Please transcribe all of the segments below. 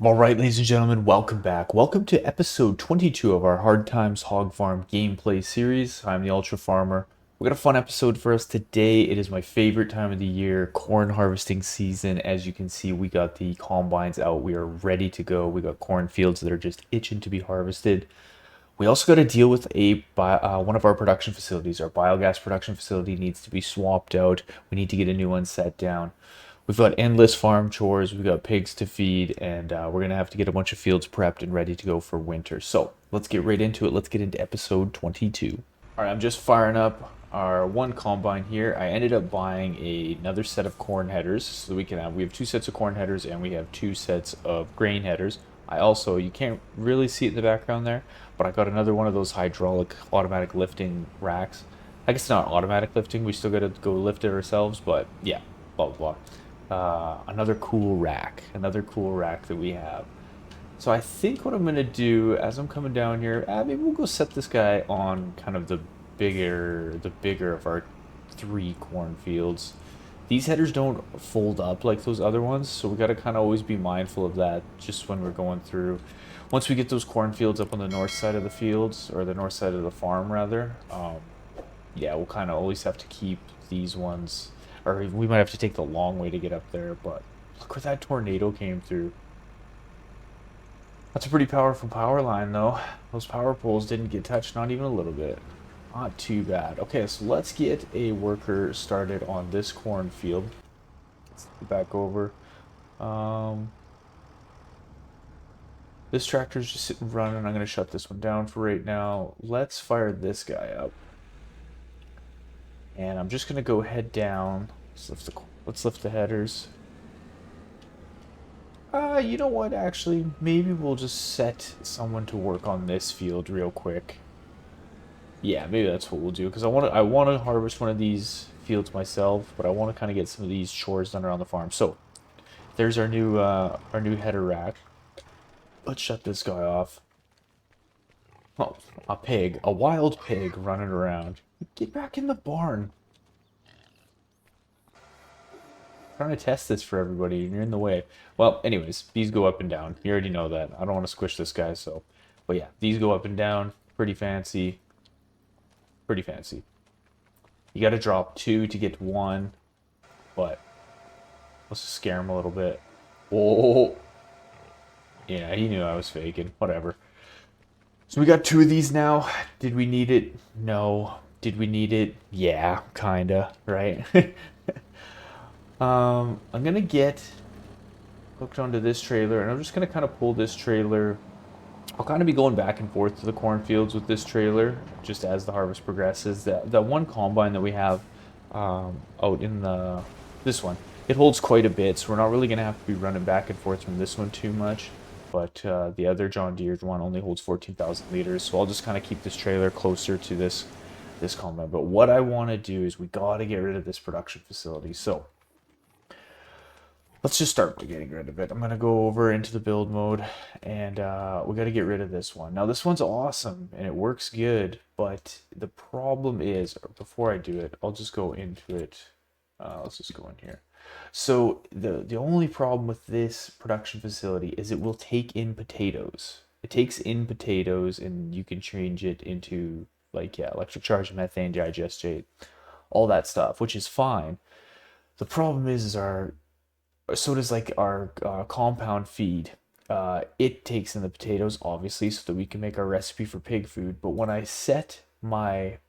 All right, ladies and gentlemen, welcome back. Welcome to episode 22 of our Hard Times Hog Farm Gameplay Series. I'm the Ultra Farmer. We got a fun episode for us today. It is my favorite time of the year, corn harvesting season. As you can see, we got the combines out. We are ready to go. We got cornfields that are just itching to be harvested. We also got to deal with one of our production facilities. Our biogas production facility needs to be swapped out. We need to get a new one set down. We've got endless farm chores. We've got pigs to feed, and we're going to have to get a bunch of fields prepped and ready to go for winter. So let's get right into it. Let's get into episode 22. All right, I'm just firing up our one combine here. I ended up buying another set of corn headers so we have two sets of corn headers and we have two sets of grain headers. You can't really see it in the background there, but I got another one of those hydraulic automatic lifting racks. I guess it's not automatic lifting. We still got to go lift it ourselves, but yeah, blah, blah, blah. Another cool rack that we have. So I think what I'm gonna do as I'm coming down here, maybe we'll go set this guy on kind of the bigger of our three cornfields. These headers don't fold up like those other ones, so we gotta kind of always be mindful of that just when we're going through. Once we get those cornfields up on the north side of the fields, or the north side of the farm rather, yeah, we'll kind of always have to keep these ones, or we might have to take the long way to get up there, but look where that tornado came through. That's a pretty powerful power line, though. Those power poles didn't get touched, not even a little bit. Not too bad. Okay, so let's get a worker started on this cornfield. Let's get back over. Um, this tractor's just sitting running. I'm going to shut this one down for right now. Let's fire this guy up. And I'm just going to go head down. Let's lift the headers. You know what, actually, maybe we'll just set someone to work on this field real quick. Yeah, maybe that's what we'll do, because I want to harvest one of these fields myself, but I want to kind of get some of these chores done around the farm. So, there's our new header rack. Let's shut this guy off. Oh, a wild pig running around. Get back in the barn. Trying to test this for everybody, and you're in the way. Well, anyways, these go up and down. You already know that. I don't want to squish this guy, so. But yeah, these go up and down. Pretty fancy. Pretty fancy. You got to drop two to get one, but let's just scare him a little bit. Oh, yeah, he knew I was faking. Whatever. So we got two of these now. Did we need it? No. Did we need it? Yeah, kinda, right? I'm gonna get hooked onto this trailer, and I'm just gonna kind of pull this trailer. I'll kind of be going back and forth to the cornfields with this trailer, just as the harvest progresses. The one combine that we have out in this one, it holds quite a bit, so we're not really gonna have to be running back and forth from this one too much. But the other John Deere one only holds 14,000 liters, so I'll just kind of keep this trailer closer to this combine. But what I want to do is we got to get rid of this production facility. So let's just start by getting rid of it. I'm going to go over into the build mode, and we got to get rid of this one. Now, this one's awesome, and it works good, but the problem is, before I do it, I'll just go into it. Let's just go in here. So the only problem with this production facility is it will take in potatoes. It takes in potatoes, and you can change it into, like, yeah, electric charge, methane digestate, all that stuff, which is fine. The problem is so does like our compound feed. It takes in the potatoes, obviously, so that we can make our recipe for pig food. But when I set my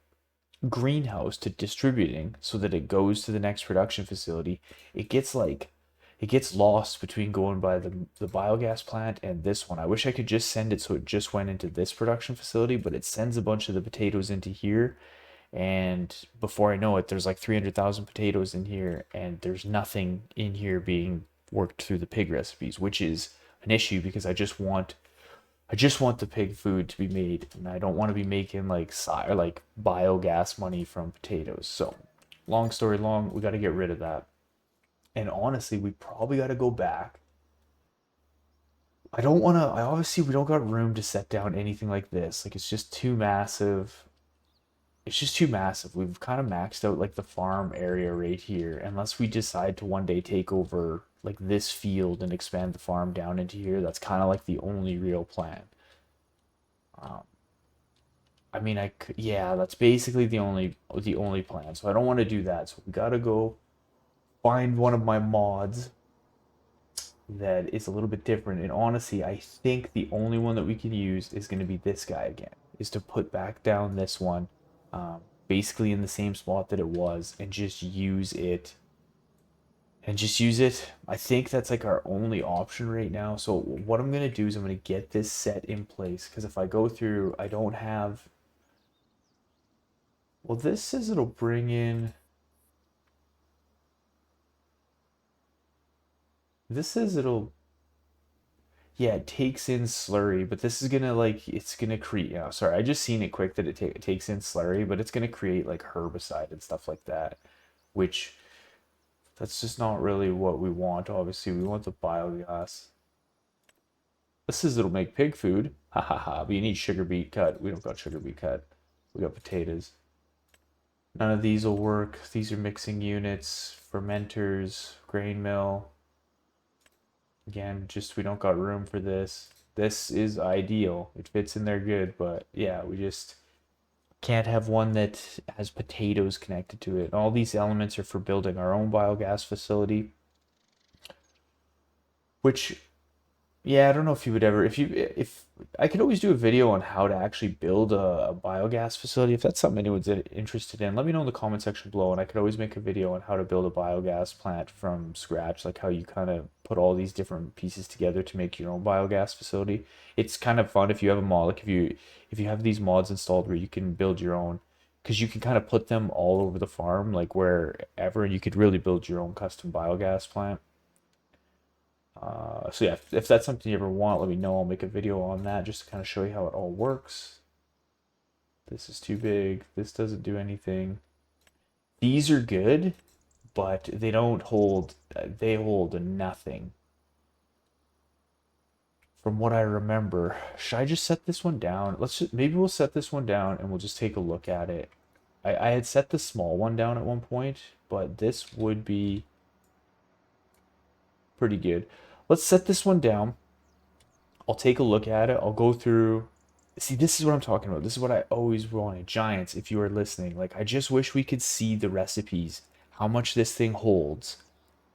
greenhouse to distributing so that it goes to the next production facility, it gets lost between going by the biogas plant and this one. I wish I could just send it so it just went into this production facility, but it sends a bunch of the potatoes into here, and before I know it, there's like 300,000 potatoes in here, and there's nothing in here being worked through the pig recipes, which is an issue because I just want the pig food to be made, and I don't want to be making like biogas money from potatoes. So, long story long, we got to get rid of that. And honestly, we probably got to go back. I don't want to. I obviously we don't got room to set down anything like this. Like, it's just too massive. it's just too massive. We've kind of maxed out like the farm area right here, unless we decide to one day take over like this field and expand the farm down into here. That's kind of like the only real plan. Um, I mean, yeah, that's basically the only plan. So I don't want to do that. So we gotta go find one of my mods that is a little bit different. And honestly, I think the only one that we can use is going to be this guy again. Is to put back down this one, basically in the same spot that it was, and just use it. I think that's like our only option right now. So what I'm gonna do is I'm gonna get this set in place because if I go through, I don't have. Well, this says it'll bring in. This says it'll. Yeah, it takes in Slurry, but this is gonna like it's gonna create. Yeah, sorry, I just seen it quick that it takes in Slurry, but it's gonna create like herbicide and stuff like that, which that's just not really what we want. Obviously, we want the biogas. This says it'll make pig food. Ha ha ha. But you need sugar beet cut. We don't got sugar beet cut. We got potatoes. None of these will work. These are mixing units, fermenters, grain mill. Again, just we don't got room for this. This is ideal. It fits in there good, but yeah, we just can't have one that has potatoes connected to it. All these elements are for building our own biogas facility, which yeah, I don't know if you would ever, if I could always do a video on how to actually build a biogas facility. If that's something anyone's interested in, let me know in the comment section below, and I could always make a video on how to build a biogas plant from scratch, like how you kind of put all these different pieces together to make your own biogas facility. It's kind of fun if you have a mod, like if you have these mods installed where you can build your own, because you can kind of put them all over the farm, like wherever, and you could really build your own custom biogas plant. So yeah, if that's something you ever want, let me know. I'll make a video on that just to kind of show you how it all works. This is too big. This doesn't do anything. These are good, but they don't hold. They hold nothing. From what I remember, should I just set this one down? Maybe we'll set this one down and we'll just take a look at it. I had set the small one down at one point, but this would be pretty good. Let's set this one down. I'll take a look at it. I'll go through. See, this is what I'm talking about. This is what I always wanted. Giants, if you are listening, like I just wish we could see the recipes, how much this thing holds,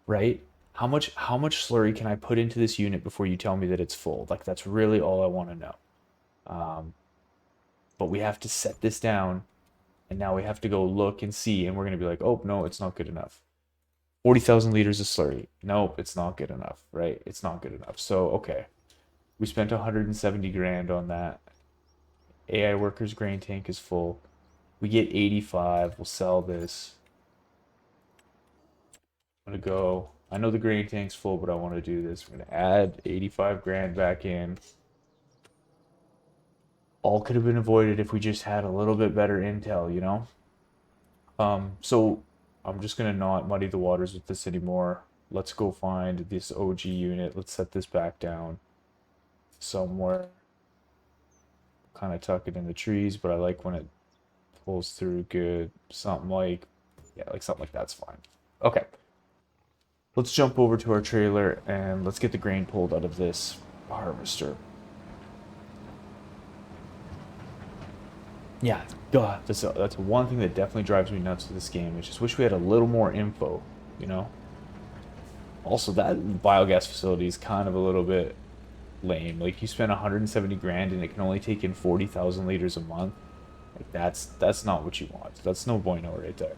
right? How much slurry can I put into this unit before you tell me that it's full? Like that's really all I want to know. But we have to set this down, and now we have to go look and see, and we're gonna be like, oh no, it's not good enough. 40,000 liters of slurry. Nope, it's not good enough, right? It's not good enough. So, okay. We spent 170 grand on that. AI workers grain tank is full. We get 85. We'll sell this. I'm gonna go. I know the grain tank's full, but I want to do this. We're gonna add 85 grand back in. All could have been avoided if we just had a little bit better intel, you know? So I'm just gonna not muddy the waters with this anymore. Let's go find this OG unit. Let's set this back down somewhere. Kind of tuck it in the trees, but I like when it pulls through good. Something like, yeah, like something like that's fine. Okay. Let's jump over to our trailer and let's get the grain pulled out of this harvester. Yeah, God, that's one thing that definitely drives me nuts with this game. I just wish we had a little more info, you know? Also, that biogas facility is kind of a little bit lame. Like, you spend 170 grand and it can only take in 40,000 liters a month. Like, that's not what you want. That's no bueno right there.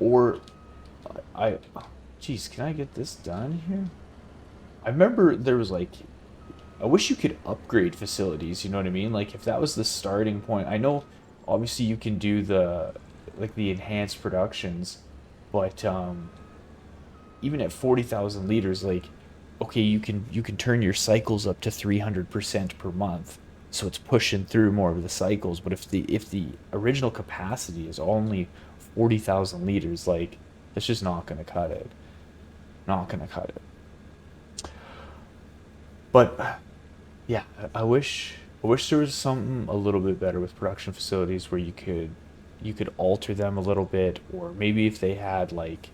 Or, geez, can I get this done here? I remember there was like I wish you could upgrade facilities, you know what I mean? Like if that was the starting point. I know obviously you can do the enhanced productions, but even at 40,000 liters, like okay, you can turn your cycles up to 300% per month. So it's pushing through more of the cycles, but if the original capacity is only 40,000 liters, like it's just not going to cut it. Not going to cut it. But yeah, I wish I wish there was something a little bit better with production facilities where you could alter them a little bit, or maybe if they had like,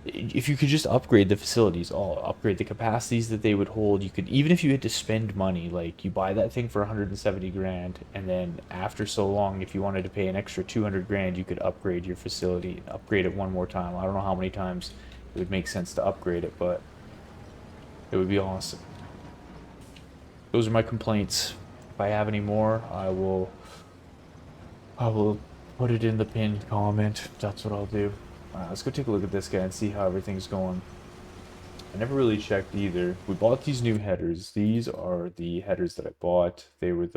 if you could just upgrade the facilities, all upgrade the capacities that they would hold. You could, even if you had to spend money, like you buy that thing for 170 grand, and then after so long, if you wanted to pay an extra 200 grand, you could upgrade your facility, upgrade it one more time. I don't know how many times it would make sense to upgrade it, but it would be awesome. Those are my complaints. If I have any more, I will put it in the pinned comment. That's what I'll do. Let's go take a look at this guy and see how everything's going. I never really checked either. We bought these new headers. These are the headers that I bought. They were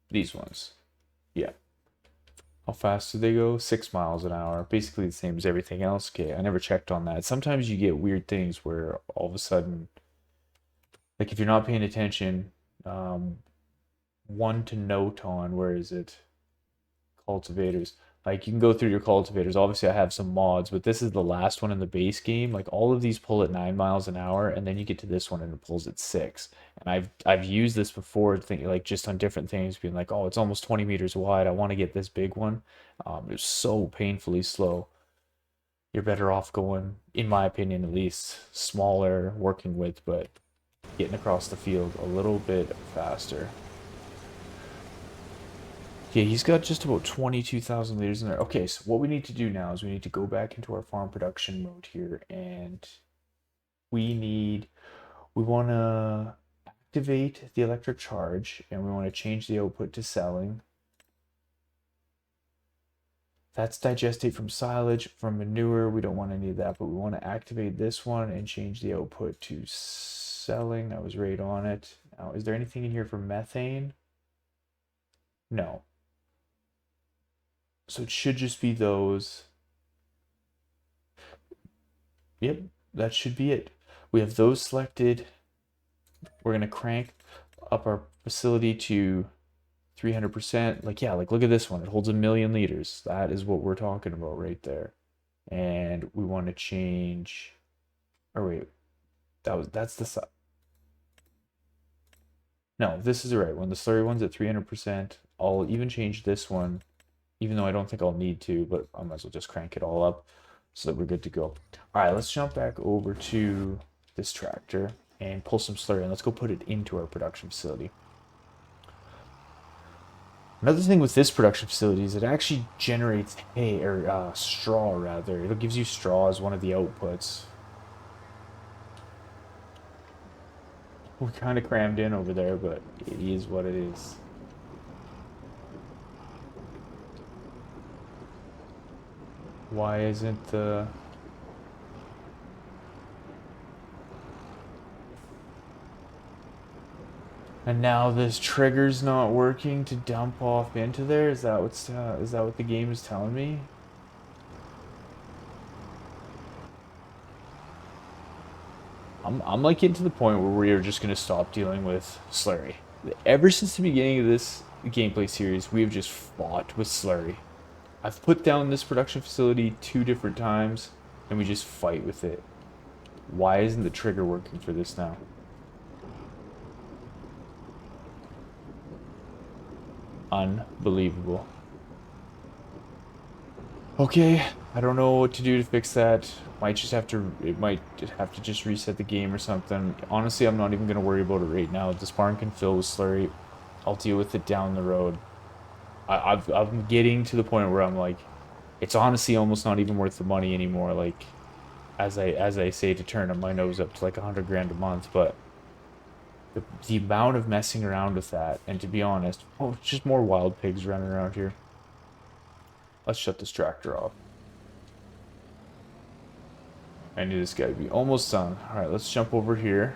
these ones. Yeah. How fast do they go? 6 miles an hour. Basically the same as everything else. Okay, I never checked on that. Sometimes you get weird things where all of a sudden, like if you're not paying attention, one to note on, where is it? Cultivators. Like you can go through your cultivators. Obviously, I have some mods, but this is the last one in the base game. Like all of these pull at 9 miles an hour, and then you get to this one and it pulls at 6. And I've used this before, thinking like just on different things, being like, oh, it's almost 20 meters wide. I want to get this big one. It's so painfully slow. You're better off going, in my opinion, at least smaller working with, but getting across the field a little bit faster. Yeah, he's got just about 22,000 liters in there. Okay, so what we need to do now is we need to go back into our farm production mode here, and we want to activate the electric charge, and we want to change the output to selling. That's digestate from silage, from manure. We don't want any of that, but we want to activate this one and change the output to selling. That was right on it. Now, is there anything in here for methane? No. So it should just be those. Yep, that should be it. We have those selected. We're going to crank up our facility to 300%. Like, yeah, like look at this one. It holds 1,000,000 liters. That is what we're talking about right there. And we want to change, or wait, that's the side. No, this is the right one. The slurry one's at 300%. I'll even change this one, even though I don't think I'll need to, but I might as well just crank it all up so that we're good to go. All right, let's jump back over to this tractor and pull some slurry, and let's go put it into our production facility. Another thing with this production facility is it actually generates hay, or straw rather. It gives you straw as one of the outputs. We're kind of crammed in over there, but it is what it is. Why isn't the... And now this trigger's not working to dump off into there? Is that what the game is telling me? I'm like getting to the point where we are just gonna stop dealing with Slurry. Ever since the beginning of this gameplay series, we have just fought with Slurry. I've put down this production facility 2 different times, and we just fight with it. Why isn't the trigger working for this now? Unbelievable. Okay, I don't know what to do to fix that. It might have to just reset the game or something. Honestly, I'm not even gonna worry about it right now. This barn can fill with slurry. I'll deal with it down the road. I'm getting to the point where I'm like, it's honestly almost not even worth the money anymore. Like, as I say, to turn my nose up to like 100 grand a month, but the amount of messing around with that, and to be honest, oh, it's just more wild pigs running around here. Let's shut this tractor off. I knew this guy would be almost done. All right, let's jump over here.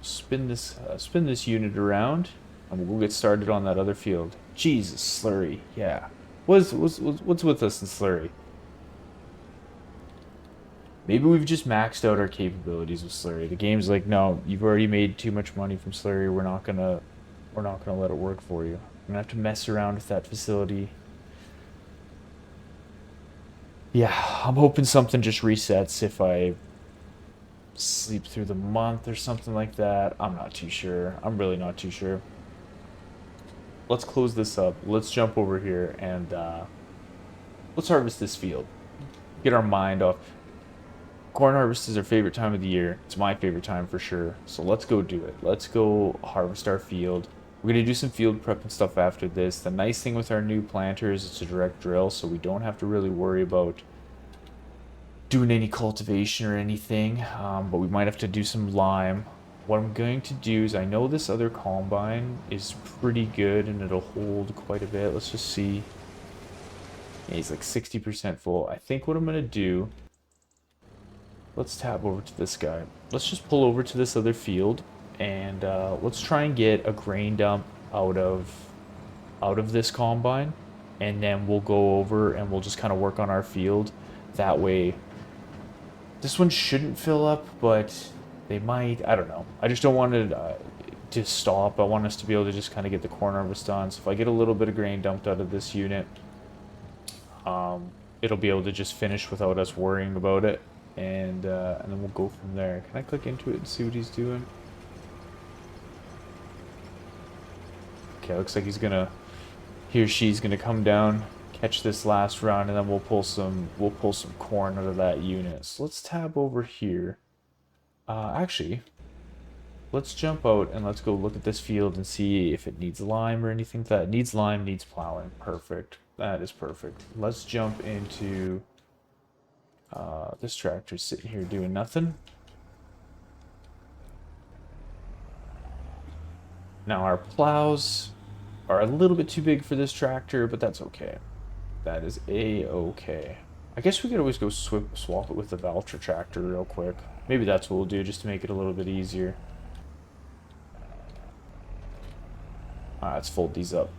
Spin this unit around, and we'll get started on that other field. Jesus, Slurry, yeah. What's with us in Slurry? Maybe we've just maxed out our capabilities with Slurry. The game's like, no, you've already made too much money from Slurry. We're not gonna let it work for you. I'm gonna have to mess around with that facility. Yeah, I'm hoping something just resets if I sleep through the month or something like that. I'm not too sure. I'm really not too sure. Let's close this up. Let's jump over here and let's harvest this field. Get our mind off. Corn harvest is our favorite time of the year. It's my favorite time for sure. So let's go do it. Let's go harvest our field. We're going to do some field prep and stuff after this. The nice thing with our new planter is it's a direct drill, so we don't have to really worry about doing any cultivation or anything. But we might have to do some lime. What I'm going to do is, I know this other combine is pretty good and it'll hold quite a bit. Let's just see. Yeah, he's like 60% full. I think what I'm going to do, let's tab over to this guy. Let's just pull over to this other field and let's try and get a grain dump out of this combine, and then we'll go over and we'll just kind of work on our field. That way, this one shouldn't fill up, but they might. I don't know. I just don't want it to stop. I want us to be able to just kind of get the corn harvest done. So if I get a little bit of grain dumped out of this unit, it'll be able to just finish without us worrying about it. And then we'll go from there. Can I click into it and see what he's doing? Okay, looks like he or she's gonna come down, catch this last round, and then we'll pull some corn out of that unit. So let's tab over here. Actually, let's jump out and let's go look at this field and see if it needs lime or anything. That needs lime, needs plowing. Perfect. That is perfect. Let's jump into this tractor's sitting here doing nothing. Now our plows are a little bit too big for this tractor, but that's okay. That is a-okay. I guess we could always go swap it with the Valtra tractor real quick. Maybe that's what we'll do, just to make it a little bit easier. Alright, let's fold these up.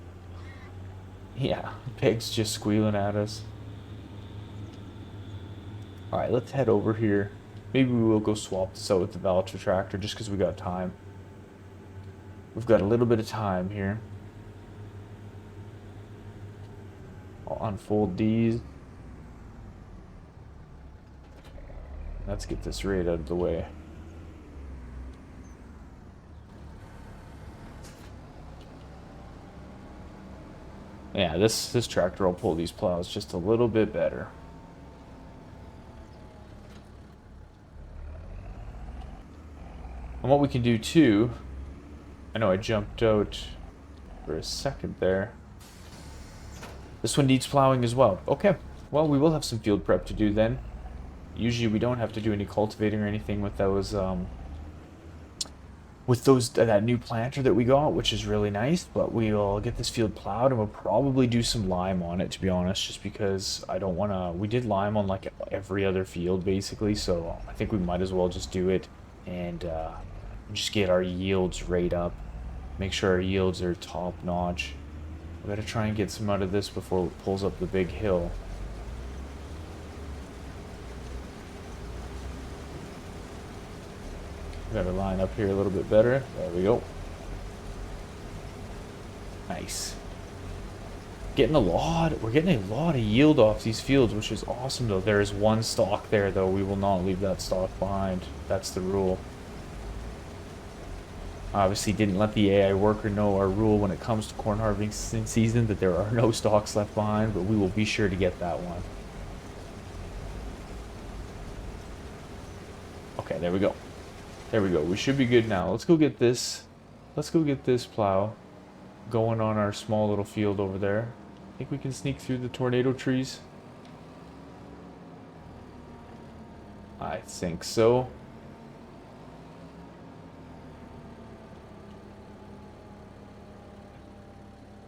Yeah, pig's just squealing at us. Alright, let's head over here. Maybe we will go swap this out with the Valtra tractor just because we got time. We've got a little bit of time here. I'll unfold these. Let's get this right out of the way. Yeah, this tractor will pull these plows just a little bit better. And what we can do too, I know I jumped out for a second there. This one needs plowing as well. Okay, well, we will have some field prep to do then. Usually we don't have to do any cultivating or anything with those that new planter that we got, which is really nice. But we'll get this field plowed and we'll probably do some lime on it, to be honest, just because I don't want to. We did lime on like every other field basically, so I think we might as well just do it and just get our yields right up. Make sure our yields are top notch. We gotta try and get some out of this before it pulls up the big hill. Gotta line up here a little bit better. There we go. Nice. We're getting a lot of yield off these fields, which is awesome though. There is one stalk there though. We will not leave that stalk behind. That's the rule. Obviously didn't let the AI worker know our rule when it comes to corn harvesting season, that there are no stalks left behind, but we will be sure to get that one. Okay, there we go. There we go. We should be good now. Let's go get this plow going on our small little field over there. I think we can sneak through the tornado trees. I think so.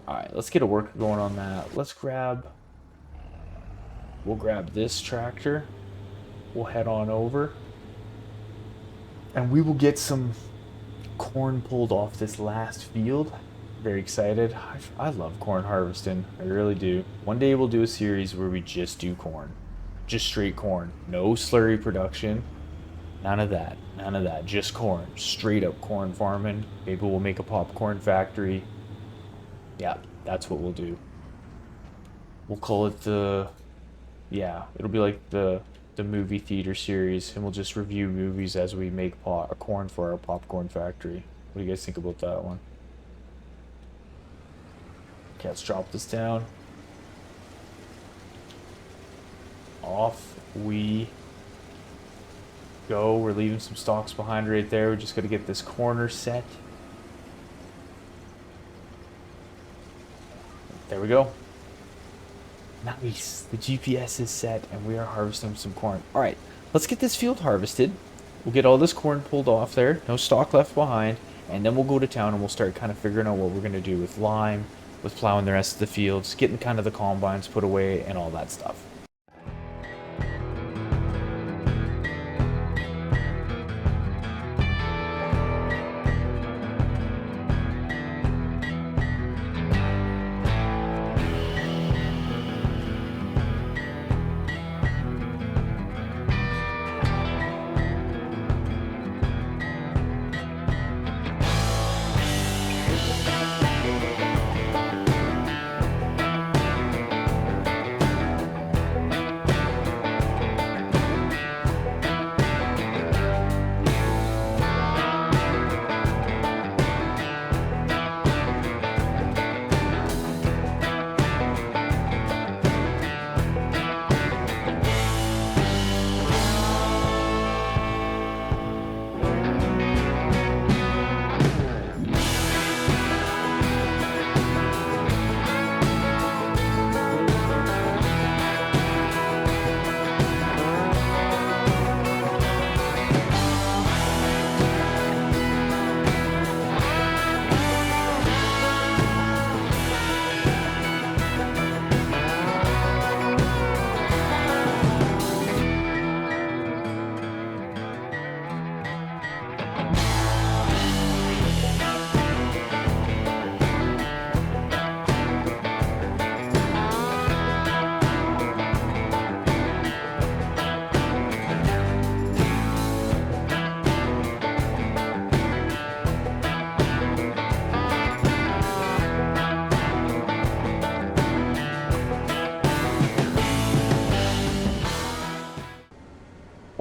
Alright, let's get a worker going on that. We'll grab this tractor. We'll head on over. And we will get some corn pulled off this last field. Very excited. I love corn harvesting. I really do. One day we'll do a series where we just do corn. Just straight corn. No slurry production. None of that. None of that. Just corn. Straight up corn farming. Maybe we'll make a popcorn factory. Yeah, that's what we'll do. We'll call it the... Yeah, it'll be like the the movie theater series, and we'll just review movies as we make corn for our popcorn factory. What do you guys think about that one? Okay, let's drop this down. Off we go. We're leaving some stalks behind right there. We just got to get this corner set. There we go. Nice. The GPS is set and we are harvesting some corn. All right, let's get this field harvested. We'll get all this corn pulled off there. No stalk left behind. And then we'll go to town and we'll start kind of figuring out what we're going to do with lime, with plowing the rest of the fields, getting kind of the combines put away and all that stuff.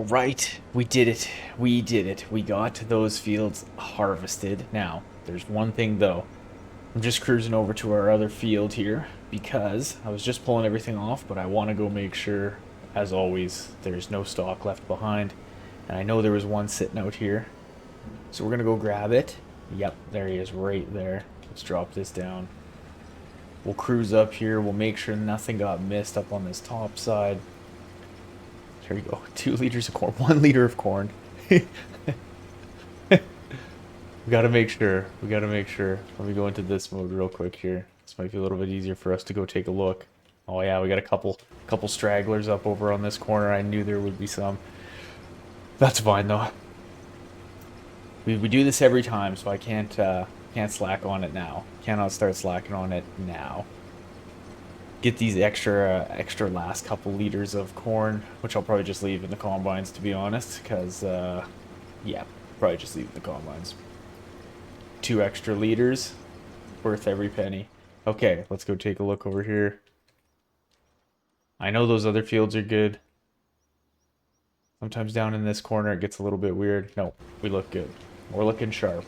Right, we did it. We did it. We got those fields harvested. Now, there's one thing though. I'm just cruising over to our other field here because I was just pulling everything off, but I want to go make sure, as always, there's no stock left behind. And I know there was one sitting out here. So we're going to go grab it. Yep, there he is right there. Let's drop this down. We'll cruise up here. We'll make sure nothing got missed up on this top side. Here we go. 2 liters of corn. 1 liter of corn. We gotta make sure. We gotta make sure. Let me go into this mode real quick here. This might be a little bit easier for us to go take a look. Oh yeah, we got a couple stragglers up over on this corner. I knew there would be some. That's fine though. We do this every time, so I can't slack on it now. Cannot start slacking on it now. Get these extra last couple liters of corn, which I'll probably just leave in the combines, to be honest, because yeah, probably just leave in the combines. 2 extra liters, worth every penny. Okay, let's go take a look over here. I know those other fields are good. Sometimes down in this corner it gets a little bit weird. No, we look good. We're looking sharp.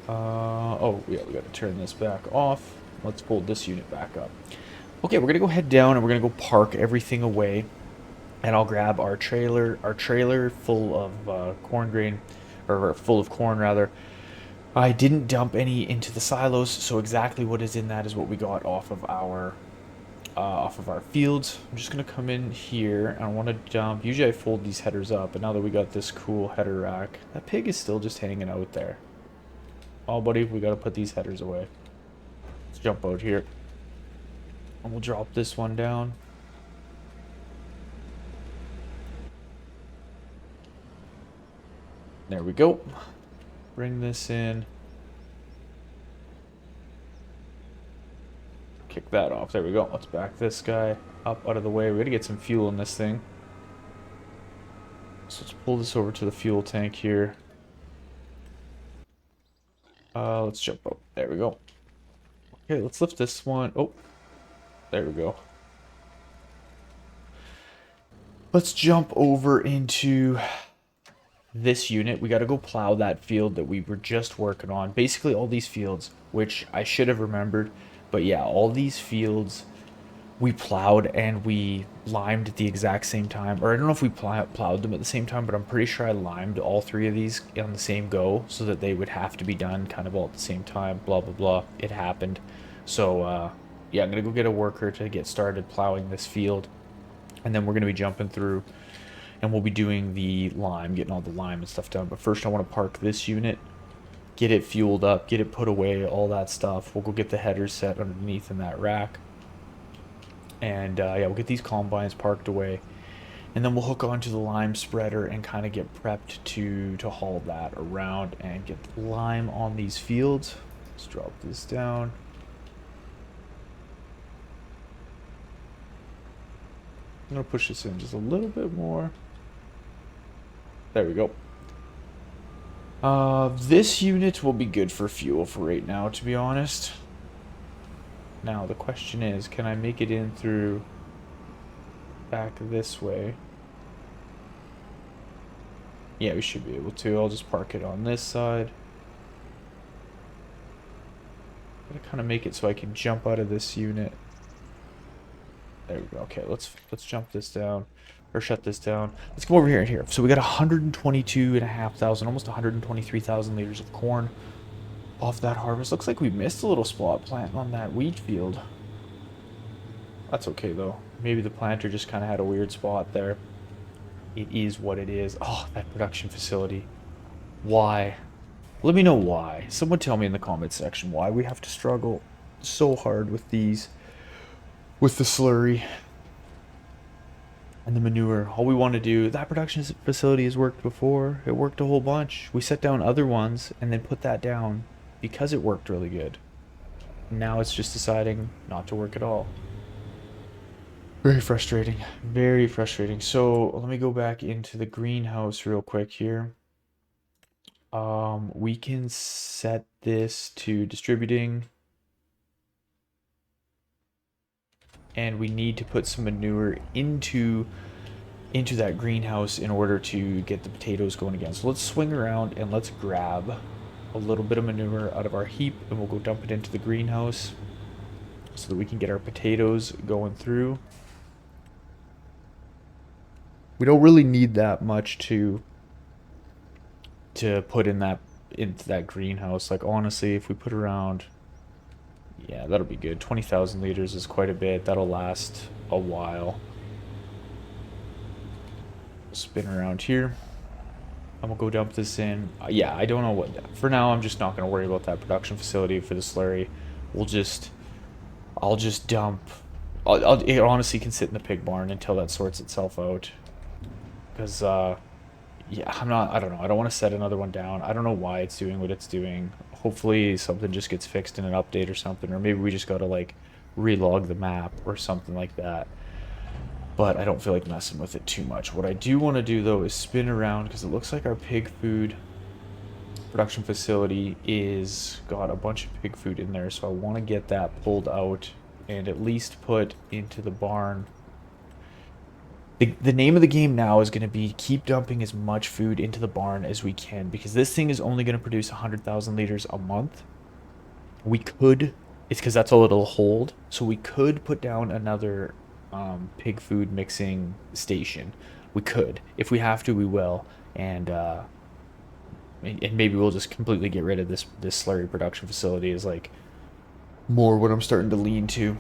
Oh yeah, we gotta turn this back off. Let's pull this unit back up. Okay, we're gonna go head down and we're gonna go park everything away, and I'll grab our trailer full of corn grain, or full of corn rather. I didn't dump any into the silos, so exactly what is in that is what we got off of our fields. I'm just gonna come in here and I want to dump. Usually I fold these headers up, but now that we got this cool header rack, that pig is still just hanging out there. Oh buddy, we gotta put these headers away. Let's jump out here and we'll drop this one down. There we go. Bring this in. Kick that off. There we go. Let's back this guy up out of the way. We gotta get some fuel in this thing. So let's pull this over to the fuel tank here. Let's jump up. There we go. Okay, let's lift this one. Oh, there we go. Let's jump over into this unit. We got to go plow that field that we were just working on. Basically all these fields, which I should have remembered, but yeah, all these fields we plowed and we limed at the exact same time. Or I don't know if we plowed them at the same time, but I'm pretty sure I limed all three of these on the same go so that they would have to be done kind of all at the same time. Blah, blah, blah. It happened. So, yeah, I'm going to go get a worker to get started plowing this field. And then we're going to be jumping through and we'll be doing the lime, getting all the lime and stuff done. But first I want to park this unit, get it fueled up, get it put away, all that stuff. We'll go get the headers set underneath in that rack. And yeah, we'll get these combines parked away. And then we'll hook onto the lime spreader and kind of get prepped to haul that around and get the lime on these fields. Let's drop this down. I'm going to push this in just a little bit more. There we go. This unit will be good for fuel for right now, to be honest. Now, the question is, can I make it in through back this way? Yeah, we should be able to. I'll just park it on this side. I'm gonna kind of make it so I can jump out of this unit. There we go. Okay, let's jump this down, or shut this down. Let's come over here and here. So we got 122,500, almost 123,000 liters of corn off that harvest. Looks like we missed a little spot plant on that wheat field. That's okay though. Maybe the planter just kind of had a weird spot there. It is what it is. Oh, that production facility. Why? Let me know why. Someone tell me in the comments section why we have to struggle so hard with these, with the slurry and the manure. All we want to do, that production facility has worked before. It worked a whole bunch. We set down other ones and then put that down because it worked really good. Now it's just deciding not to work at all. Very frustrating. Very frustrating. So let me go back into the greenhouse real quick here. We can set this to distributing. And we need to put some manure into that greenhouse in order to get the potatoes going again. So let's swing around and let's grab a little bit of manure out of our heap and we'll go dump it into the greenhouse so that we can get our potatoes going through. We don't really need that much to put into that greenhouse. Like honestly, if we put around, yeah, that'll be good. 20,000 liters is quite a bit. That'll last a while. Spin around here. I'm gonna go dump this in. Yeah, I don't know what. For now, I'm just not gonna worry about that production facility for the slurry. I'll just dump. It honestly can sit in the pig barn until that sorts itself out. Because yeah, I don't know. I don't want to set another one down. I don't know why it's doing what it's doing. Hopefully something just gets fixed in an update or something, or maybe we just gotta like relog the map or something like that. But I don't feel like messing with it too much. What I do want to do though is spin around because it looks like our pig food production facility is got a bunch of pig food in there. So I want to get that pulled out and at least put into the barn. The name of the game now is going to be keep dumping as much food into the barn as we can because this thing is only going to produce 100,000 liters a month. We could, it's because that's all it'll hold. So we could put down another pig food mixing station. We could. If we have to, we will. And maybe we'll just completely get rid of this slurry production facility is like more what I'm starting to lean to.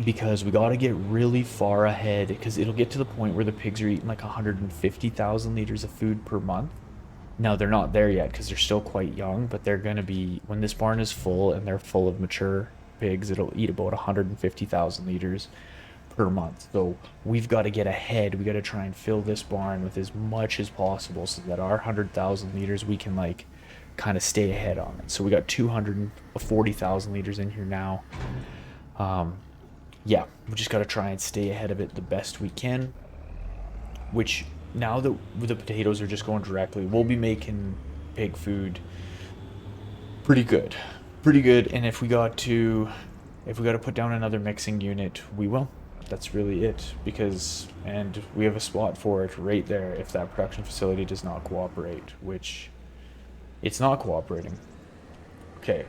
Because we got to get really far ahead because it'll get to the point where the pigs are eating like 150,000 liters of food per month. Now they're not there yet because they're still quite young, but they're going to be, when this barn is full and they're full of mature pigs, it'll eat about 150,000 liters per month. So we've got to get ahead. We got to try and fill this barn with as much as possible so that our 100,000 liters we can like kind of stay ahead on it. So we got 240,000 liters in here now. Yeah, we just got to try and stay ahead of it the best we can, which now that the potatoes are just going directly, we'll be making pig food pretty good. And if we got to put down another mixing unit, we will. that's really it, because, and we have a spot for it right there if that production facility does not cooperate, which it's not cooperating. Okay,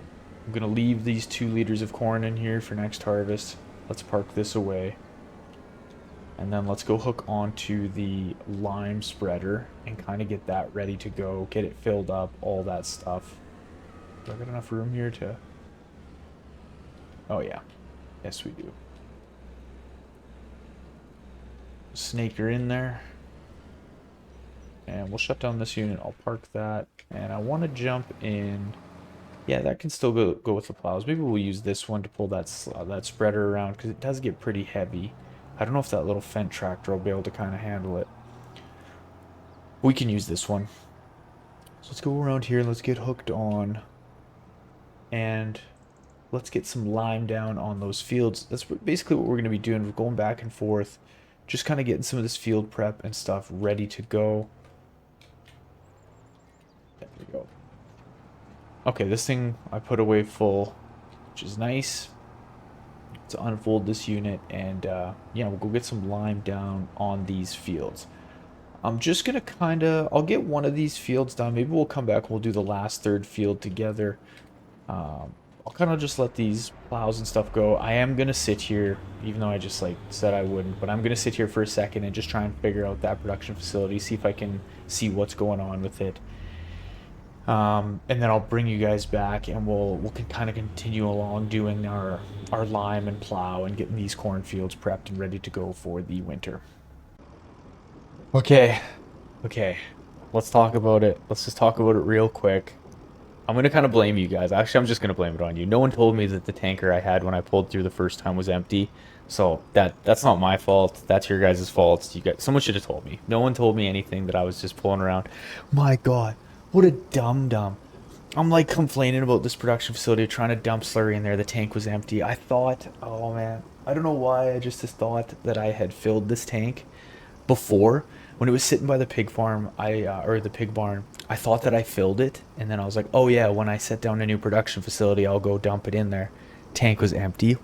I'm gonna leave these 2 liters of corn in here for next harvest. Let's park this away. And then let's go hook onto the lime spreader and kind of get that ready to go, get it filled up, all that stuff. Do I got enough room here to... Oh yeah, yes we do. Snake her in there. And we'll shut down this unit, I'll park that. And I want to jump in... Yeah, that can still go with the plows. Maybe we'll use this one to pull that spreader around, because it does get pretty heavy. I don't know if that little Fendt tractor will be able to kind of handle it. We can use this one. So let's go around here, let's get hooked on. And let's get some lime down on those fields. That's basically what we're going to be doing. We're going back and forth, just kind of getting some of this field prep and stuff ready to go. There we go. Okay, this thing I put away full, which is nice. Let's unfold this unit, and yeah, we'll go get some lime down on these fields. I'm just gonna I'll get one of these fields done. Maybe we'll come back and we'll do the last third field together. I'll kind of just let these plows and stuff go. I am gonna sit here, even though I just like said I wouldn't, but I'm gonna sit here for a second and just try and figure out that production facility, see if I can see what's going on with it. And then I'll bring you guys back, and we'll kind of continue along doing our lime and plow and getting these cornfields prepped and ready to go for the winter. Okay, let's talk about it. Let's just talk about it real quick. I'm gonna kind of blame you guys. Actually, I'm just gonna blame it on you. No one told me that the tanker I had when I pulled through the first time was empty, so that's not my fault. That's your guys' fault. Someone should have told me. No one told me anything, that I was just pulling around. My God. What a dum-dum. I'm like complaining about this production facility, trying to dump slurry in there. The tank was empty. I thought, oh man, I don't know why. I just thought that I had filled this tank before. When it was sitting by the pig farm, or the pig barn, I thought that I filled it. And then I was like, oh yeah, when I set down a new production facility, I'll go dump it in there. Tank was empty.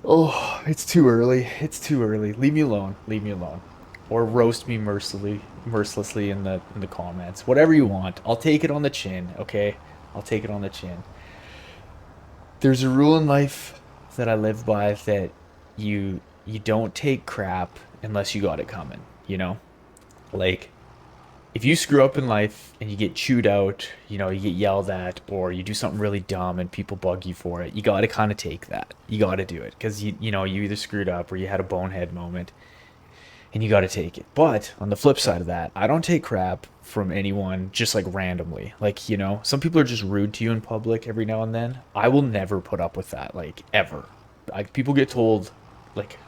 Oh, it's too early. It's too early. Leave me alone. Leave me alone. Or roast me mercilessly in the comments. Whatever you want. I'll take it on the chin, okay? I'll take it on the chin. There's a rule in life that I live by, that you don't take crap unless you got it coming, you know? Like, if you screw up in life and you get chewed out, you know, you get yelled at, or you do something really dumb and people bug you for it, you got to kind of take that. You got to do it, because you know, you either screwed up or you had a bonehead moment. And you got to take it. But on the flip side of that, I don't take crap from anyone just like randomly. Like, you know, some people are just rude to you in public every now and then. I will never put up with that, like, ever. Like, people get told, like,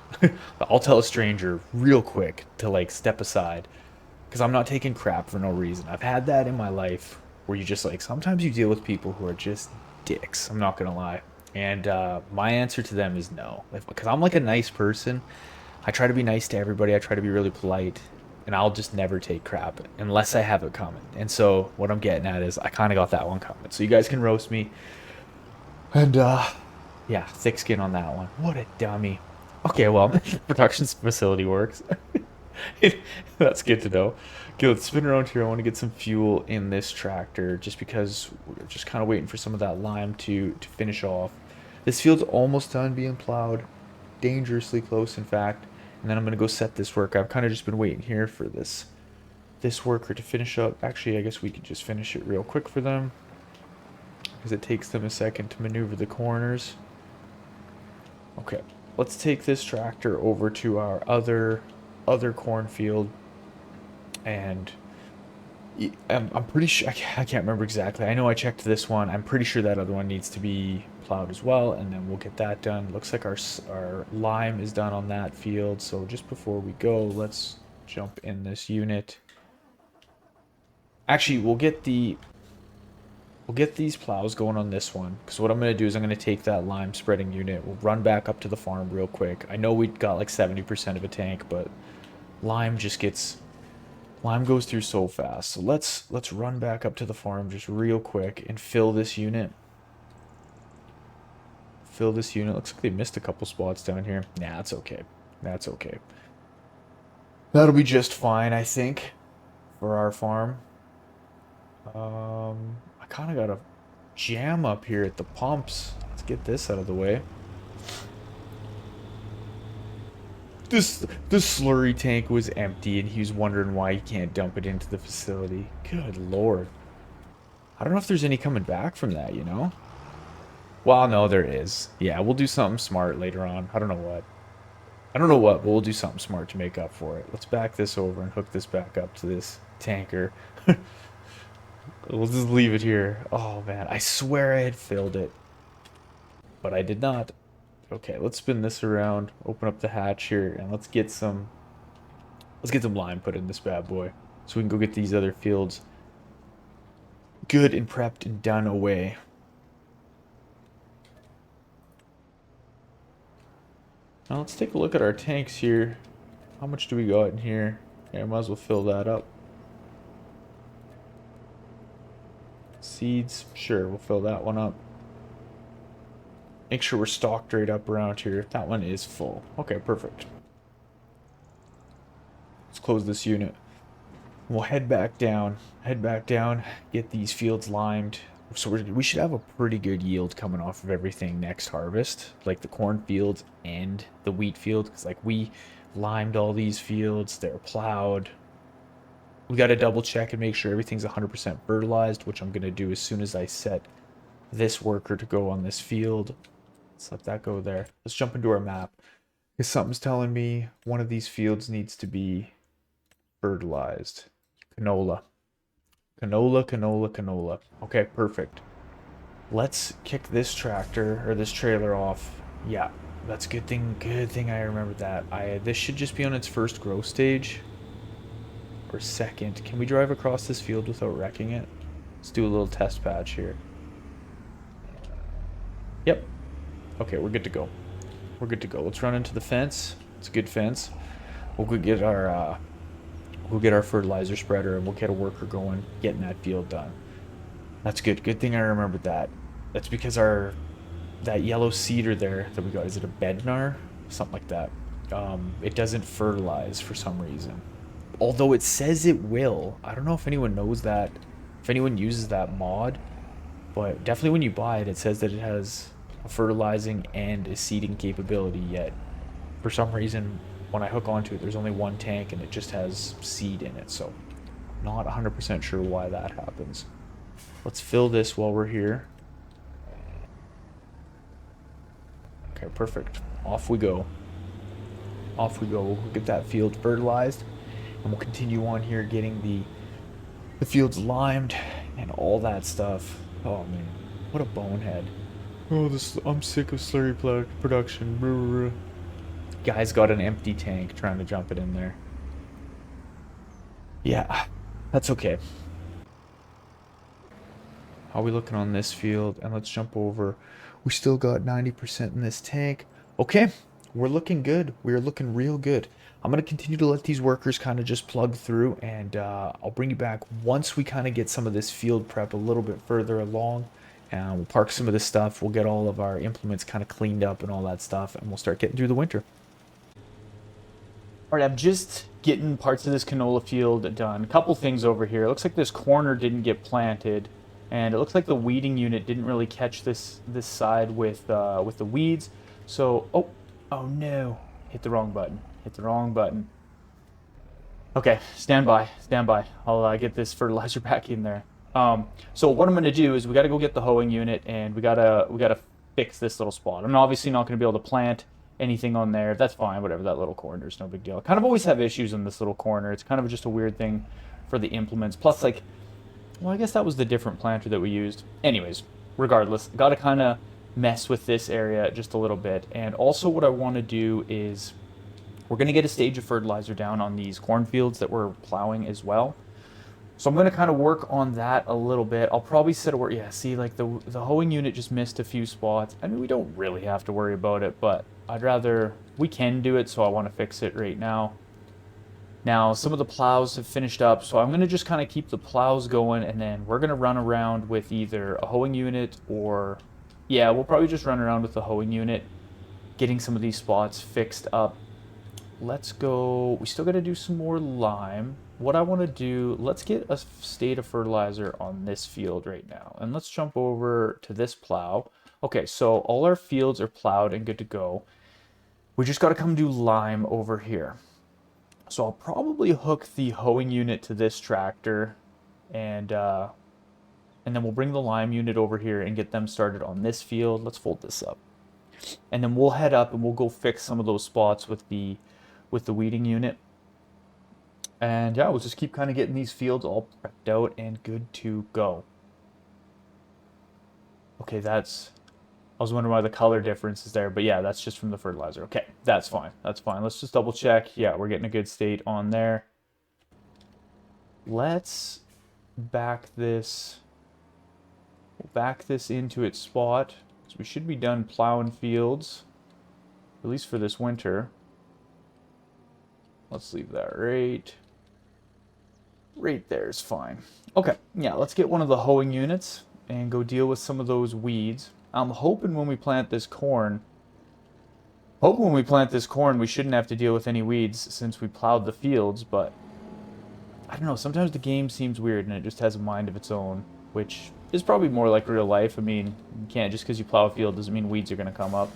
I'll tell a stranger real quick to like step aside, because I'm not taking crap for no reason. I've had that in my life where you just like, sometimes you deal with people who are just dicks. I'm not gonna lie. And my answer to them is no, because I'm like a nice person. I try to be nice to everybody. I try to be really polite, and I'll just never take crap unless I have it coming. And so what I'm getting at is I kind of got that one coming. So you guys can roast me. And yeah, thick skin on that one. What a dummy. Okay, well, production facility works. That's good to know. Okay, let's spin around here. I want to get some fuel in this tractor, just because we're just kind of waiting for some of that lime to finish off. This field's almost done being plowed. Dangerously close, in fact. And then I'm going to go set this work. I've kind of just been waiting here for this worker to finish up. Actually, I guess we could just finish it real quick for them, because it takes them a second to maneuver the corners. Okay, let's take this tractor over to our other cornfield, and I'm pretty sure, I can't remember exactly. I know I checked this one. I'm pretty sure that other one needs to be plowed as well, and then we'll get that done. Looks like our lime is done on that field. So just before we go, let's jump in this unit. Actually, we'll get these plows going on this one, because what I'm going to do is I'm going to take that lime spreading unit. We'll run back up to the farm real quick. I know we got like 70% of a tank, but lime goes through so fast. So let's run back up to the farm just real quick and fill this unit. fill this unit. Looks like they missed a couple spots down here. Nah, that's okay. That's okay. That'll be just fine, I think, for our farm. I kind of got a jam up here at the pumps. Let's get this out of the way. This slurry tank was empty, and he was wondering why he can't dump it into the facility. Good lord. I don't know if there's any coming back from that, you know? Well, no, there is. Yeah, we'll do something smart later on. I don't know what. But we'll do something smart to make up for it. Let's back this over and hook this back up to this tanker. We'll just leave it here. Oh, man. I swear I had filled it. But I did not. Okay, let's spin this around. Open up the hatch here. And let's get some lime put in this bad boy. So we can go get these other fields good and prepped and done away. Now let's take a look at our tanks here. How much do we got in here? Yeah, might as well fill that up. Seeds, sure, we'll fill that one up. Make sure we're stocked right up around here. That one is full. Okay, perfect. Let's close this unit. We'll head back down, get these fields limed. So we should have a pretty good yield coming off of everything next harvest, like the corn fields and the wheat field, because like we limed all these fields, they're plowed. We got to double check and make sure everything's 100% fertilized, which I'm going to do as soon as I set this worker to go on this field. Let's let that go there. Let's jump into our map, because something's telling me one of these fields needs to be fertilized. Canola. Canola. Okay, perfect. Let's kick this tractor or this trailer off. Yeah, that's a good thing I remembered that. This should just be on its first growth stage or second. Can we drive across this field without wrecking it? Let's do a little test patch here. Yep. Okay, we're good to go. Let's run into the fence. It's a good fence. We'll go get our fertilizer spreader, and we'll get a worker going, getting that field done. That's good. Good thing I remembered that. That's because that yellow cedar there that we got, is it a bednar? Something like that. It doesn't fertilize for some reason. Although it says it will. I don't know if anyone knows that, if anyone uses that mod, but definitely when you buy it, it says that it has a fertilizing and a seeding capability, yet for some reason when I hook onto it, there's only one tank and it just has seed in it, so not 100% sure why that happens. Let's fill this while we're here. Okay, perfect. Off we go. We'll get that field fertilized, and we'll continue on here getting the fields limed and all that stuff. Oh man, what a bonehead. Oh, I'm sick of slurry production. Brr. Guy's got an empty tank trying to jump it in there. Yeah, that's okay. How are we looking on this field? And let's jump over. We still got 90% in this tank. Okay, we're looking good. We're looking real good. I'm going to continue to let these workers kind of just plug through, and I'll bring you back once we kind of get some of this field prep a little bit further along. And we'll park some of this stuff. We'll get all of our implements kind of cleaned up and all that stuff, and we'll start getting through the winter. All right, I'm just getting parts of this canola field done. A couple things over here. It looks like this corner didn't get planted, and it looks like the weeding unit didn't really catch this side with the weeds. So, oh no, hit the wrong button. Okay, stand by. I'll get this fertilizer back in there. So what I'm gonna do is we got to go get the hoeing unit, and we gotta fix this little spot. I'm obviously not gonna be able to plant anything on there. That's fine, whatever, that little corner is no big deal. I kind of always have issues in this little corner. It's kind of just a weird thing for the implements. Plus, like, well, I guess that was the different planter that we used. Anyways, regardless, got to kind of mess with this area just a little bit. And also what I want to do is we're going to get a stage of fertilizer down on these cornfields that we're plowing as well. So I'm going to kind of work on that a little bit. I'll probably set a work. Yeah, see, like the hoeing unit just missed a few spots. I mean, we don't really have to worry about it, but we can do it, so I want to fix it right now. Now, some of the plows have finished up, so I'm going to just kind of keep the plows going, and then we're going to run around with either a hoeing unit or Yeah, we'll probably just run around with the hoeing unit, getting some of these spots fixed up. Let's go. We still got to do some more lime. What I want to do, let's get a state of fertilizer on this field right now. And let's jump over to this plow. Okay, so all our fields are plowed and good to go. We just got to come do lime over here. So I'll probably hook the hoeing unit to this tractor, and then we'll bring the lime unit over here and get them started on this field. Let's fold this up. And then we'll head up and we'll go fix some of those spots with the weeding unit. And yeah, we'll just keep kind of getting these fields all prepped out and good to go. Okay, that's... I was wondering why the color difference is there, but yeah, that's just from the fertilizer. Okay, that's fine. That's fine. Let's just double check. Yeah, we're getting a good state on there. Let's back this into its spot. So we should be done plowing fields, at least for this winter. Let's leave that right there is fine. Okay, yeah, let's get one of the hoeing units and go deal with some of those weeds. I'm hoping when we plant this corn, we shouldn't have to deal with any weeds since we plowed the fields, but I don't know, sometimes the game seems weird and it just has a mind of its own, which is probably more like real life. I mean, you can't, just because you plow a field doesn't mean weeds are going to come up.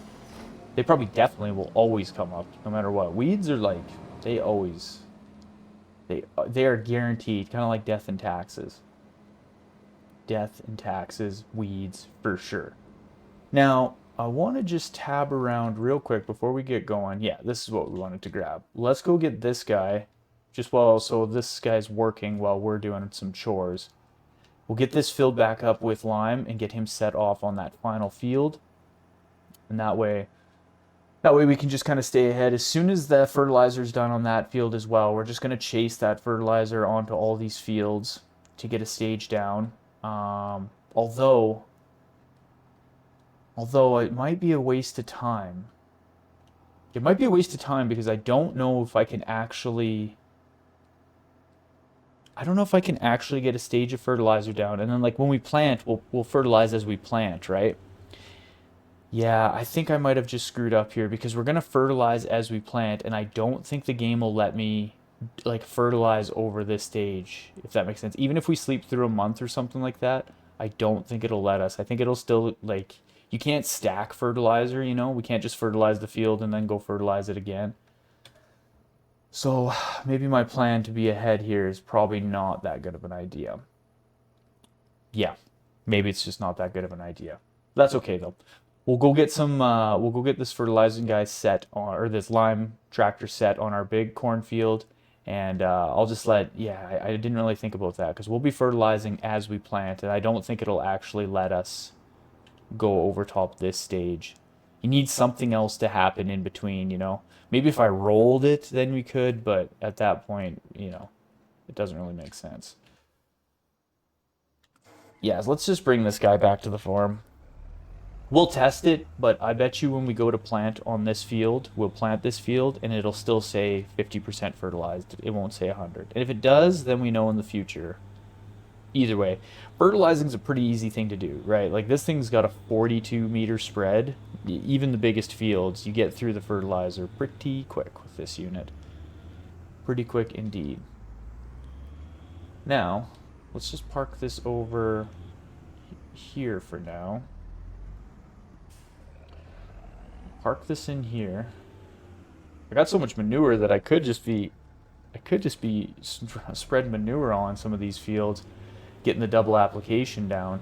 They probably definitely will always come up, no matter what. Weeds are like, they are guaranteed, kind of like death and taxes. Death and taxes, weeds, for sure. Now, I want to just tab around real quick before we get going. Yeah, this is what we wanted to grab. Let's go get this guy, so this guy's working while we're doing some chores. We'll get this filled back up with lime and get him set off on that final field. And that way we can just kind of stay ahead. As soon as the fertilizer's done on that field as well, we're just going to chase that fertilizer onto all these fields to get a stage down. Although it might be a waste of time. It might be a waste of time because I don't know if I can actually get a stage of fertilizer down. And then like when we plant, we'll fertilize as we plant, right? Yeah, I think I might have just screwed up here because we're going to fertilize as we plant, and I don't think the game will let me like fertilize over this stage, if that makes sense. Even if we sleep through a month or something like that, I don't think it'll let us. I think it'll still, like, you can't stack fertilizer, you know? We can't just fertilize the field and then go fertilize it again. So maybe my plan to be ahead here is probably not that good of an idea. Yeah, maybe it's just not that good of an idea. That's okay though. We'll go get this fertilizing guy set on, or this lime tractor set on our big cornfield, and I'll just I didn't really think about that because we'll be fertilizing as we plant, and I don't think it'll actually let us go over top this stage. You need something else to happen in between, you know? Maybe if I rolled it, then we could, but at that point, you know, it doesn't really make sense. Yeah, so let's just bring this guy back to the farm. We'll test it, but I bet you when we go to plant on this field, we'll plant this field and it'll still say 50% fertilized. It won't say 100. And if it does, then we know in the future. Either way, fertilizing is a pretty easy thing to do, right? Like this thing's got a 42-meter spread. Even the biggest fields, you get through the fertilizer pretty quick with this unit. Pretty quick indeed. Now, let's just park this over here for now. Park this in here. I got so much manure that I could just be spreading manure on some of these fields, getting the double application down.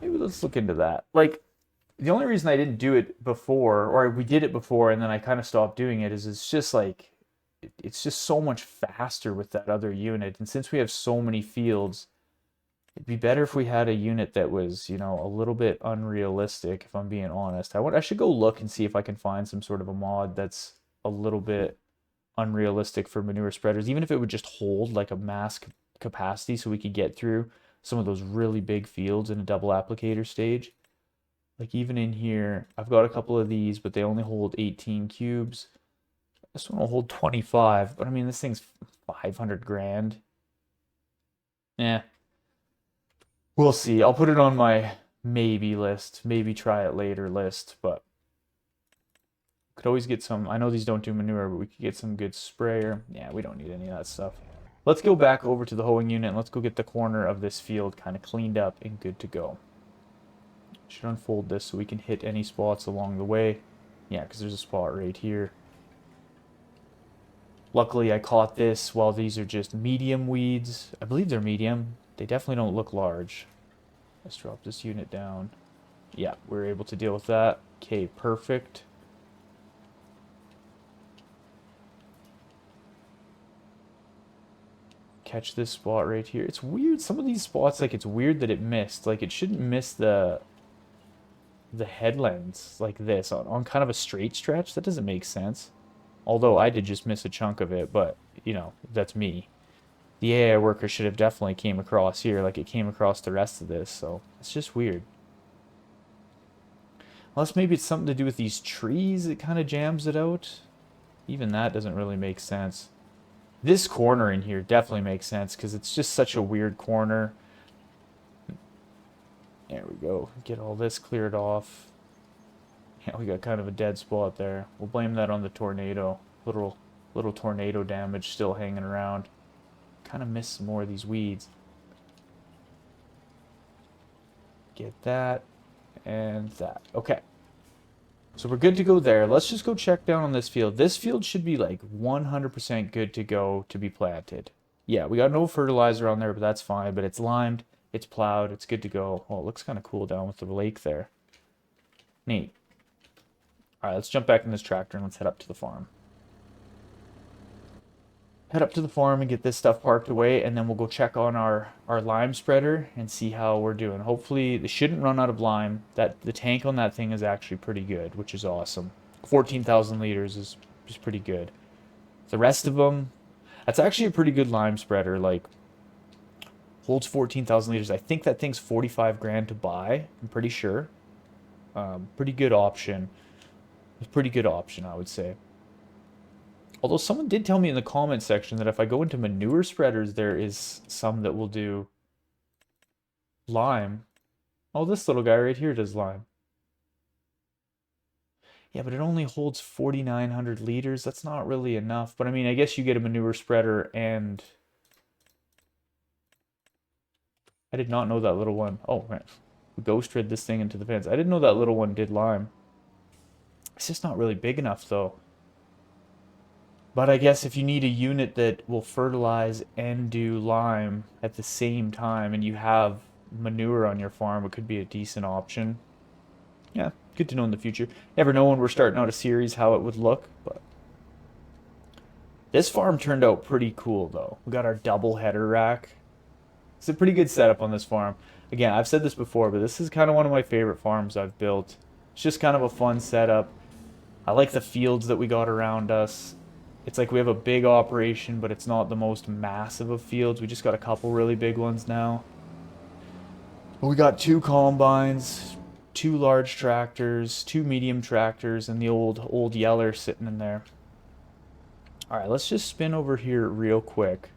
Maybe let's look into that. Like, the only reason I didn't do it before, or we did it before and then I kind of stopped doing it, is it's just like, it's just so much faster with that other unit. And since we have so many fields, it'd be better if we had a unit that was, you know, a little bit unrealistic, if I'm being honest. I should go look and see if I can find some sort of a mod that's a little bit unrealistic for manure spreaders, even if it would just hold like a mass capacity so we could get through some of those really big fields in a double applicator stage. Like even in here, I've got a couple of these, but they only hold 18 cubes. This one will hold 25, but I mean, this thing's 500 grand. Yeah. We'll see. I'll put it on my maybe list, maybe try it later list, but could always get some. I know these don't do manure, but we could get some good sprayer. Yeah, we don't need any of that stuff. Let's go back over to the hoeing unit and let's go get the corner of this field kind of cleaned up and good to go. Should unfold this so we can hit any spots along the way. Yeah, because there's a spot right here. Luckily, I caught this while these are just medium weeds. I believe they're medium. They definitely don't look large. Let's drop this unit down. Yeah, we're able to deal with that. Okay, perfect. Catch this spot right here. It's weird. Some of these spots, like, it's weird that it missed. Like, it shouldn't miss the headlands like this on kind of a straight stretch. That doesn't make sense. Although I did just miss a chunk of it, but, you know, that's me. The AI worker should have definitely came across here like it came across the rest of this, so it's just weird. Unless maybe it's something to do with these trees that kind of jams it out. Even that doesn't really make sense. This corner in here definitely makes sense because it's just such a weird corner. There we go. Get all this cleared off. Yeah, we got kind of a dead spot there. We'll blame that on the tornado. Little tornado damage still hanging around. Kind of miss some more of these weeds. Get that and that. Okay. So we're good to go there. Let's just go check down on this field. This field should be like 100% good to go to be planted. Yeah, we got no fertilizer on there, but that's fine. But it's limed, it's plowed, it's good to go. Oh, it looks kind of cool down with the lake there. Neat. All right, let's jump back in this tractor and let's head up to the farm. Head up to the farm and get this stuff parked away, and then we'll go check on our lime spreader and see how we're doing. Hopefully, they shouldn't run out of lime. That the tank on that thing is actually pretty good, which is awesome. 14,000 liters is pretty good. The rest of them, that's actually a pretty good lime spreader. Like, holds 14,000 liters. I think that thing's 45 grand to buy. I'm pretty sure. Pretty good option. Pretty good option, I would say. Although someone did tell me in the comment section that if I go into manure spreaders, there is some that will do lime. Oh, this little guy right here does lime. Yeah, but it only holds 4,900 liters. That's not really enough. But I mean, I guess you get a manure spreader and... I did not know that little one. Oh, man. We ghost rid this thing into the fence. I didn't know that little one did lime. It's just not really big enough, though. But I guess if you need a unit that will fertilize and do lime at the same time and you have manure on your farm, it could be a decent option. Yeah, good to know in the future. Never know when we're starting out a series how it would look, but this farm turned out pretty cool though. We got our double header rack. It's a pretty good setup on this farm. Again, I've said this before, but this is kind of one of my favorite farms I've built. It's just kind of a fun setup. I like the fields that we got around us. It's like we have a big operation, but it's not the most massive of fields. We just got a couple really big ones now. But we got 2 combines, 2 large tractors, 2 medium tractors, and the old Yeller sitting in there. All right, let's just spin over here real quick.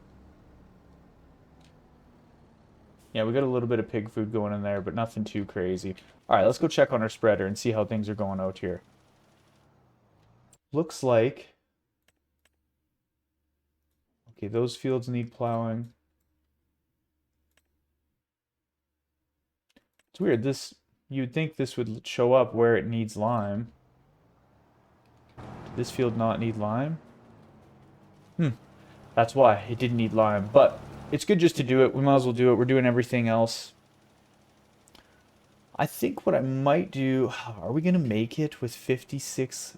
Yeah, we got a little bit of pig food going in there, but nothing too crazy. All right, let's go check on our spreader and see how things are going out here. Looks like... Okay, those fields need plowing. It's weird. You'd think this would show up where it needs lime. Did this field not need lime? That's why it didn't need lime. But it's good just to do it. We might as well do it. We're doing everything else. I think what I might do... Are we going to make it with 56%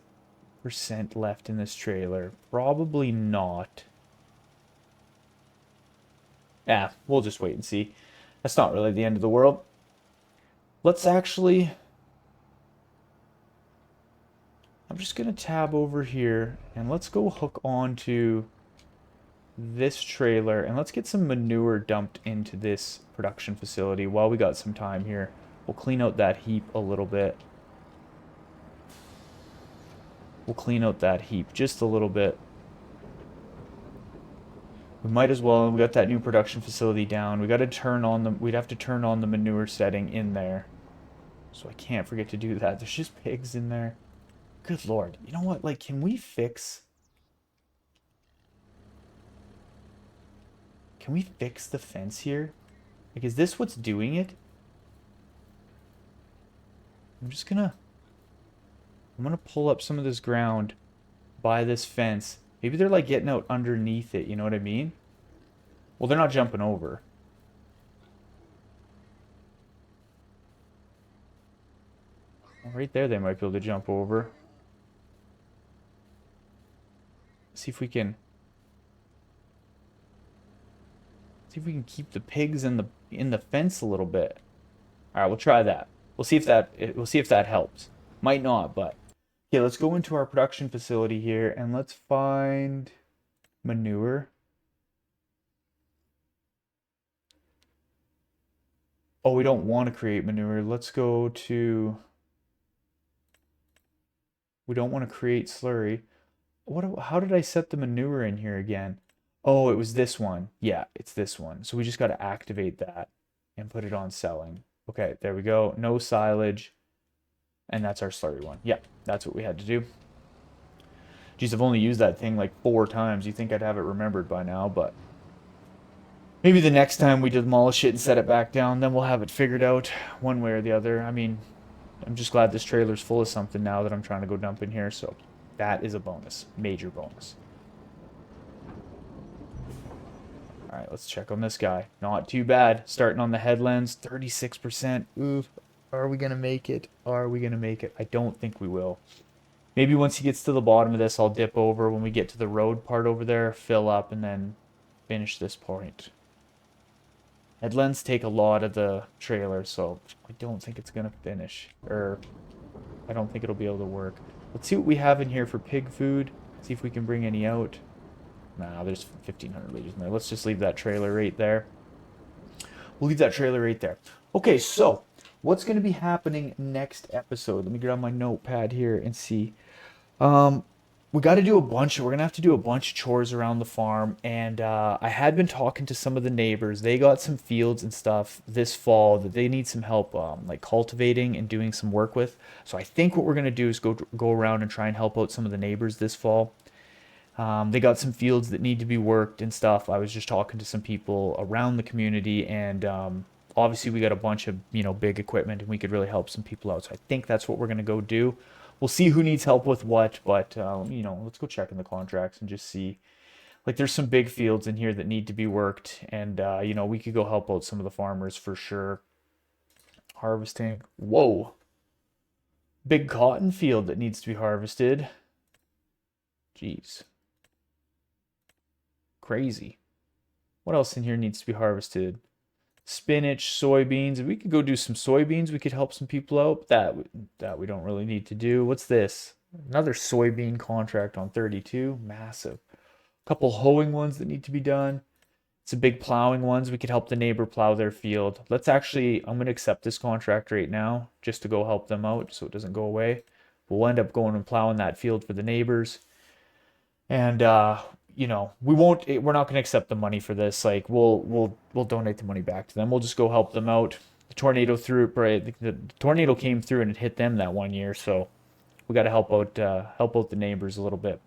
left in this trailer? Probably not. Yeah, we'll just wait and see. That's not really the end of the world. Let's actually... I'm just going to tab over here, and let's go hook onto this trailer, and let's get some manure dumped into this production facility while we got some time here. We'll clean out that heap a little bit. We'll clean out that heap just a little bit. We might as well. We got that new production facility down. We got to turn on the. We'd have to turn on the manure setting in there. So I can't forget to do that. There's just pigs in there. Good Lord. You know what? Like, can we fix... Can we fix the fence here? Like, is this what's doing it? I'm gonna pull up some of this ground by this fence. Maybe they're like getting out underneath it, you know what I mean? Well, they're not jumping over. Well, right there they might be able to jump over. See if we can keep the pigs in the fence a little bit. All right, we'll try that. We'll see if that helps. Might not, but okay, let's go into our production facility here and let's find manure. Oh, we don't want to create manure. Let's go to... We don't want to create slurry. How did I set the manure in here again? Oh, it was this one. Yeah, it's this one. So we just got to activate that and put it on selling. Okay, there we go. No silage. And that's our slurry one. Yeah, that's what we had to do. Geez, I've only used that thing like 4 times. You think I'd have it remembered by now, but maybe the next time we demolish it and set it back down, then we'll have it figured out one way or the other. I mean, I'm just glad this trailer's full of something now that I'm trying to go dump in here, so that is a bonus. Major bonus. Alright, let's check on this guy. Not too bad. Starting on the headlands, 36%. Oof. Are we going to make it? Are we going to make it? I don't think we will. Maybe once he gets to the bottom of this, I'll dip over when we get to the road part over there, fill up, and then finish this point. Headlands take a lot of the trailer, so I don't think it's going to finish. Or, I don't think it'll be able to work. Let's see what we have in here for pig food. See if we can bring any out. Nah, there's 1,500 liters in there. Let's just leave that trailer right there. We'll leave that trailer right there. Okay, so what's going to be happening next episode? Let me get on my notepad here and see. We got to do we're going to have to do a bunch of chores around the farm. And I had been talking to some of the neighbors. They got some fields and stuff this fall that they need some help like cultivating and doing some work with. So I think what we're going to do is go around and try and help out some of the neighbors this fall. They got some fields that need to be worked and stuff. I was just talking to some people around the community, and obviously we got a bunch of big equipment, and we could really help some people out. So I think that's what we're gonna go do. We'll see who needs help with what, but let's go check in the contracts and just see. Like, there's some big fields in here that need to be worked, and we could go help out some of the farmers for sure. Harvesting. Whoa. Big cotton field that needs to be harvested. Jeez. Crazy. What else in here needs to be harvested? Spinach, soybeans. If we could go do some soybeans, we could help some people out. That we don't really need to do. What's this? Another soybean contract on 32. Massive. A couple hoeing ones that need to be done. Some big plowing ones. We could help the neighbor plow their field. I'm going to accept this contract right now just to go help them out so it doesn't go away. We'll end up going and plowing that field for the neighbors. And we're not going to accept the money for this. Like, we'll donate the money back to them. We'll just go help them out. The tornado the tornado came through and it hit them that one year, so we got to help out the neighbors a little bit.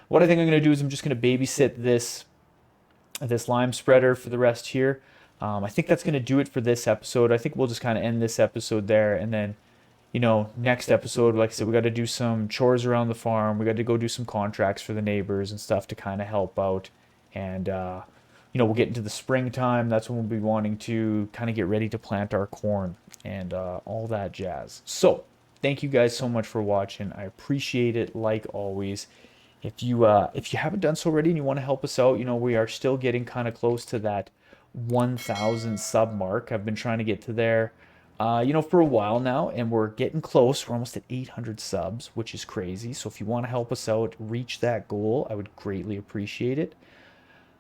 What I think I'm going to do is I'm just going to babysit this lime spreader for the rest here. I think that's going to do it for this episode. I think we'll just kind of end this episode there, and then next episode, like I said, we got to do some chores around the farm. We got to go do some contracts for the neighbors and stuff to kind of help out. And, we'll get into the springtime. That's when we'll be wanting to kind of get ready to plant our corn and all that jazz. So, thank you guys so much for watching. I appreciate it, like always. If you haven't done so already and you want to help us out, we are still getting kind of close to that 1,000 sub mark. I've been trying to get to there. For a while now, and we're getting close. We're almost at 800 subs, which is crazy. So if you want to help us out, reach that goal, I would greatly appreciate it.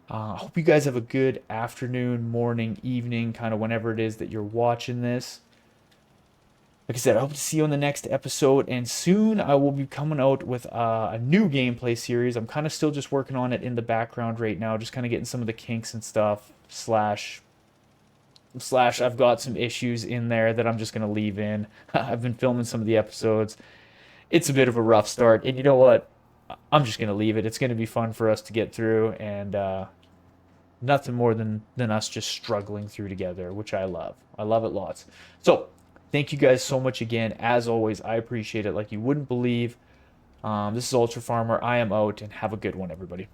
I hope you guys have a good afternoon, morning, evening, kind of whenever it is that you're watching this. Like I said, I hope to see you on the next episode, and soon I will be coming out with a new gameplay series. I'm kind of still just working on it in the background right now, just kind of getting some of the kinks and stuff, / slash I've got some issues in there that I'm just going to leave in. I've been filming some of the episodes. It's a bit of a rough start. And you know what? I'm just going to leave it. It's going to be fun for us to get through. And nothing more than us just struggling through together, which I love. I love it lots. So thank you guys so much again. As always, I appreciate it like you wouldn't believe. This is Ultra Farmer. I am out, and have a good one, everybody.